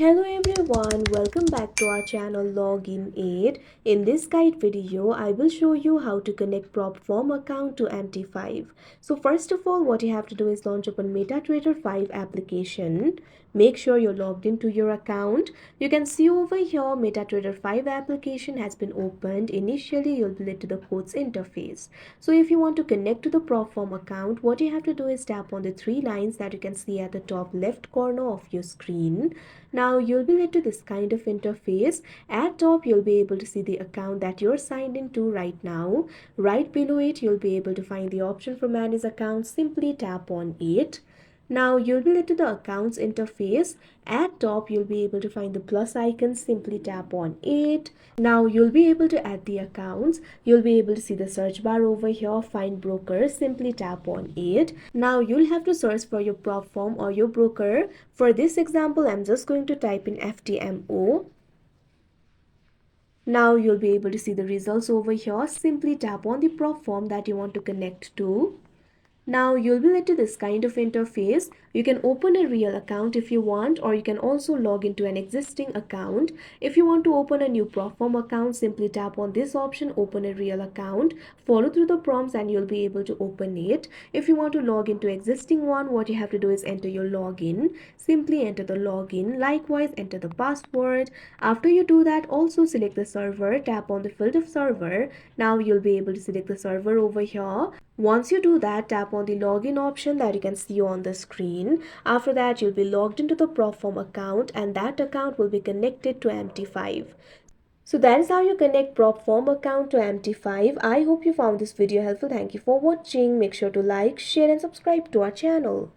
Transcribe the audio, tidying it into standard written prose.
Hello everyone, welcome back to our channel Login Aid. In this guide video, I will show you how to connect PropForm account to MT5. So first of all, what you have to do is launch open MetaTrader 5 application. Make sure you're logged into your account. You can see over here MetaTrader 5 application has been opened. Initially, you'll be led to the quotes interface. So if you want to connect to the PropForm account, what you have to do is tap on the three lines that you can see at the top left corner of your screen. Now you'll be led to this kind of interface. At top, you'll be able to see the account that you're signed into right now. Right below it, you'll be able to find the option for manage account. Simply tap on it. Now you'll be led to the accounts interface. At top, you'll be able to find the plus icon. Simply tap on it. Now you'll be able to add the accounts. You'll be able to see the search bar over here, find broker. Simply tap on it. Now you'll have to search for your prop firm or your broker. For this example, I'm just going to type in FTMO. Now you'll be able to see the results over here. Simply tap on the prop firm that you want to connect to. Now you'll be led to this kind of interface. You can open a real account if you want, or you can also log into an existing account. If you want to open a new Proform account, simply tap on this option, open a real account, follow through the prompts and you'll be able to open it. If you want to log into existing one, what you have to do is enter your login. Simply enter the login. Likewise, enter the password. After you do that, also select the server, tap on the field of server. Now you'll be able to select the server over here. Once you do that, tap on the login option that you can see on the screen. After that, you'll be logged into the Proform account and that account will be connected to MT5. So that is how you connect Proform account to MT5. I hope you found this video helpful. Thank you for watching. Make sure to like, share and subscribe to our channel.